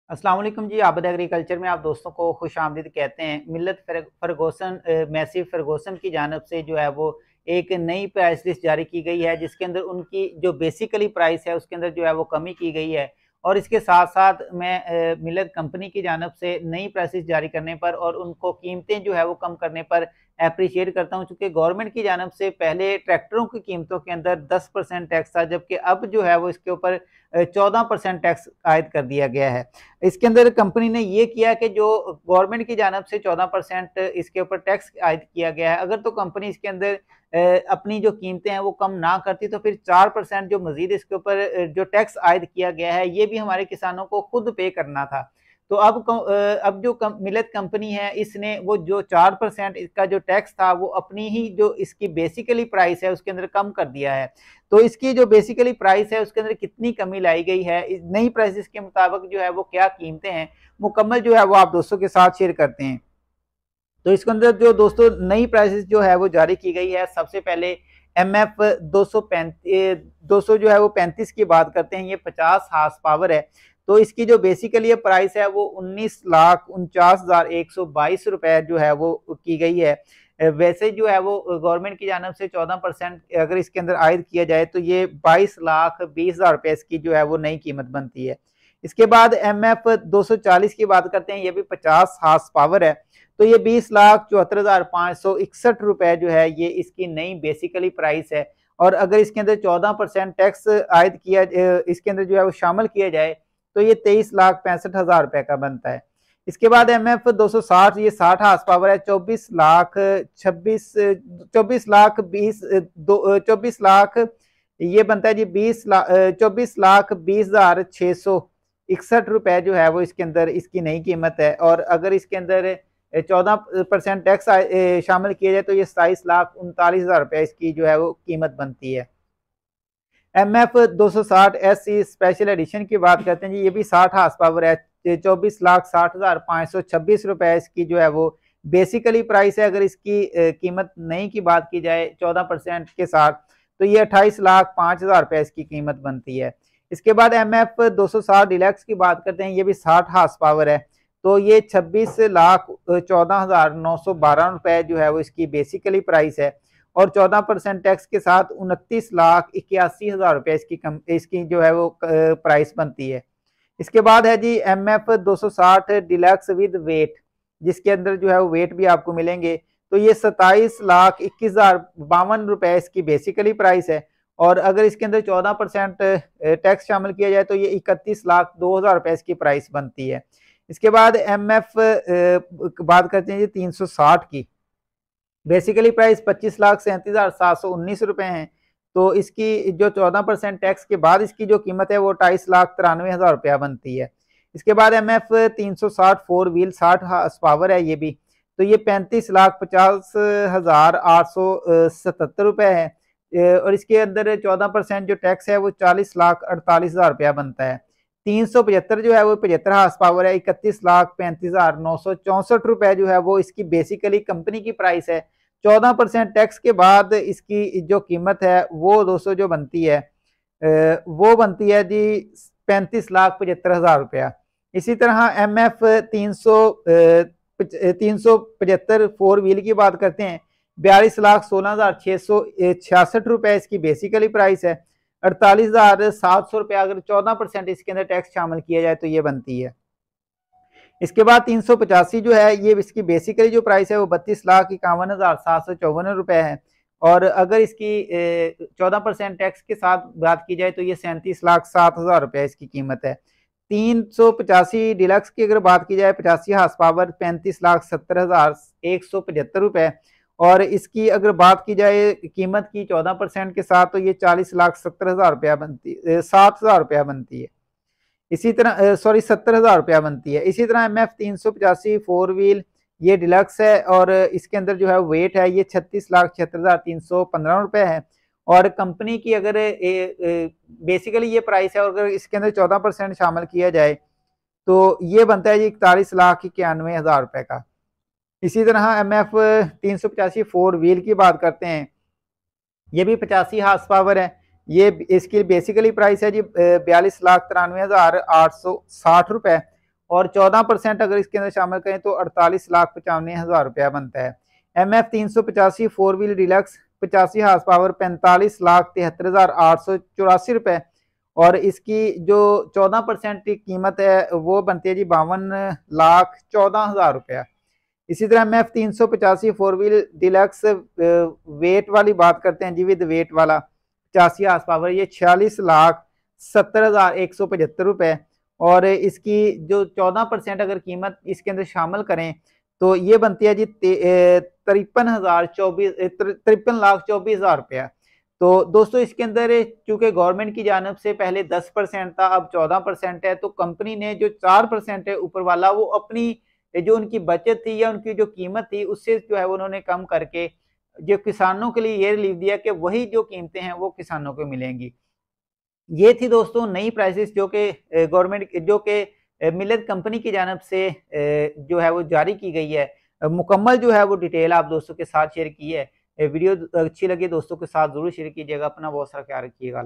अस्सलाम वालेकुम जी। आबद एग्रीकल्चर में आप दोस्तों को खुश आमदीद कहते हैं। मिल्लत फर्गोसन मैसी फर्गोसन की जानब से जो है वो एक नई प्राइस लिस्ट जारी की गई है, जिसके अंदर उनकी जो बेसिकली प्राइस है उसके अंदर जो है वो कमी की गई है। और इसके साथ साथ मैं मिल्लत कंपनी की जानब से नई प्राइसेस जारी करने पर और उनको कीमतें जो है वो कम करने पर अप्रिशिएट करता हूँ, चूँकि गवर्नमेंट की जानब से पहले ट्रैक्टरों की कीमतों के अंदर 10% टैक्स था, जबकि अब जो है वो इसके ऊपर 14% टैक्स आयद कर दिया गया है। इसके अंदर कंपनी ने ये किया कि जो गवर्नमेंट की जानब से 14% इसके ऊपर टैक्स आयद किया गया है, अगर तो कंपनी इसके अंदर अपनी जो कीमतें हैं वो कम ना करती तो फिर 4% जो मजीद इसके ऊपर जो टैक्स आयद किया गया है ये भी हमारे किसानों को खुद पे करना था। तो अब जो मिल्लत कंपनी है इसने वो जो 4% इसका जो टैक्स था वो अपनी ही जो इसकी बेसिकली प्राइस है उसके अंदर कम कर दिया है। तो इसकी जो बेसिकली प्राइस है उसके अंदर कितनी कमी लाई गई है, इस नई प्राइसेस के मुताबिक जो है वो क्या कीमतें हैं, मुकम्मल जो है वो आप दोस्तों के साथ शेयर करते हैं। तो इसके अंदर जो दोस्तों नई प्राइसेस जो है वो जारी की गई है, सबसे पहले MF 235 जो है वो 35 की बात करते हैं, ये 50 हार्स पावर है। तो इसकी जो बेसिकली प्राइस है वो 19,49,122 रुपए जो है वो की गई है। वैसे जो है वो गवर्नमेंट की जानब से 14% अगर इसके अंदर आयद किया जाए तो ये 22,20,000 रुपए इसकी जो है वो नई कीमत बनती है। इसके बाद MF 240 की बात करते हैं, ये भी 50 हार्स पावर है। तो ये 20,74,561 रुपए जो है ये इसकी नई बेसिकली प्राइस है। और अगर इसके अंदर 14% टैक्स आयद किया इसके अंदर जो है वो शामिल किया जाए तो ये 23,65,000 रुपए का बनता है। इसके बाद MF 260, ये 60 हार्स पावर है, 24 लाख ये बनता है जी 24,20,661 रुपए जो है वो इसके अंदर इसकी नई कीमत है। और अगर इसके अंदर 14% टैक्स शामिल किया जाए तो ये 27,39,000 रुपए इसकी जो है वो कीमत बनती है। MF 260 SC स्पेशल एडिशन की बात करते हैं जी, ये भी 60 हार्स पावर है, 24,60,526 रुपए इसकी जो है वो बेसिकली प्राइस है। अगर इसकी कीमत नई की बात की जाए 14% के साथ तो ये 28,05,000 रुपए इसकी कीमत बनती है। इसके बाद MF 260 डिलक्स की बात करते हैं, ये भी 60 हार्स पावर है, तो ये 26,14,912 रुपए जो है वो इसकी बेसिकली प्राइस है। और 14% टैक्स के साथ 29,81,000 रुपए इसकी जो है वो प्राइस बनती है। इसके बाद है जी MF 260 डिलक्स विद वेट, जिसके अंदर जो है वो वेट भी आपको मिलेंगे। तो ये 27,21,052 रुपए इसकी बेसिकली प्राइस है। और अगर इसके अंदर 14% टैक्स शामिल किया जाए तो ये 31,02,000 रुपए इसकी प्राइस बनती है। इसके बाद MF बात करते हैं जी 360 की, बेसिकली प्राइस 25,37,719 रुपए है। तो इसकी जो 14% टैक्स के बाद इसकी जो कीमत है वो 28,93,000 रुपया बनती है। इसके बाद MF 360 four wheel 60 horse power है, ये भी तो ये 35,50,877 रुपए है। और इसके अंदर 14% जो टैक्स है वो 40,48,000 रुपया बनता है। 375 जो है वो 75 हार्स पावर है, 31,35,964 रुपए जो है वो इसकी बेसिकली कंपनी की प्राइस है। 14% टैक्स के बाद इसकी जो कीमत है वो दोस्तों जो बनती है वो बनती है जी 35,75,000 रुपया। इसी तरह MF 375 फोर व्हील की बात करते हैं, 42,16,666 रुपए इसकी बेसिकली प्राइस है। 48,700 रुपया अगर 14% इसके अंदर टैक्स शामिल किया जाए तो ये बनती है। इसके बाद 385 जो है ये इसकी बेसिकली जो प्राइस है वो 32,51,754 रुपए है। और अगर इसकी 14% टैक्स के साथ बात की जाए तो ये 37,07,000 रुपया इसकी कीमत है। 385 डिलक्स की अगर बात की जाए 85 हार्स पावर 35,70,175 रुपए। और इसकी अगर बात की जाए कीमत की 14% के साथ तो ये 40,70,000 रुपया बनती 7,000 रुपया बनती है। इसी तरह 70,000 रुपया बनती है। इसी तरह MF 385 फोर व्हील ये डिलक्स है और इसके अंदर जो है वेट है ये 36,76,315 रुपए है। और कंपनी की अगर बेसिकली ये प्राइस है और अगर इसके अंदर 14% शामिल किया जाए तो ये बनता है जी 41,91,000 रुपए का। इसी तरह MF 385 फोर व्हील की बात करते हैं, ये भी 85 हार्स पावर है, ये इसकी बेसिकली प्राइस है जी 42,93,860 रुपए। और 14% अगर इसके अंदर शामिल करें तो 48,95,000 रुपया बनता है। MF 385 4 wheel deluxe 85 horse power 45,73,884 रुपए और इसकी जो 14% की कीमत है वो बनती है जी 52,14,000 रुपया। इसी तरह MF 385 4 व्हील डिलक्स वेट वाली बात करते हैं जी, विद वेट वाला 85 हार्स पावर, ये 46,70,175 रुपए और इसकी जो 14% अगर कीमत इसके अंदर शामिल करें तो ये बनती है जी 53,24,00,24,000 रुपया। तो दोस्तों इसके अंदर चूंकि गवर्नमेंट की जानब से पहले 10% था, अब 14% है, तो कंपनी ने जो 4% है ऊपर वाला वो अपनी जो उनकी बचत थी या उनकी जो कीमत थी उससे जो है उन्होंने कम करके जो किसानों के लिए ये रिलीफ दिया कि वही जो कीमतें हैं वो किसानों को मिलेंगी। ये थी दोस्तों नई प्राइसेस जो कि गवर्नमेंट जो कि मिलेट कंपनी की जानब से जो है वो जारी की गई है। मुकम्मल जो है वो डिटेल आप दोस्तों के साथ शेयर की है। वीडियो अच्छी लगी दोस्तों के साथ जरूर शेयर कीजिएगा। अपना बहुत सारा ख्याल रखिएगा।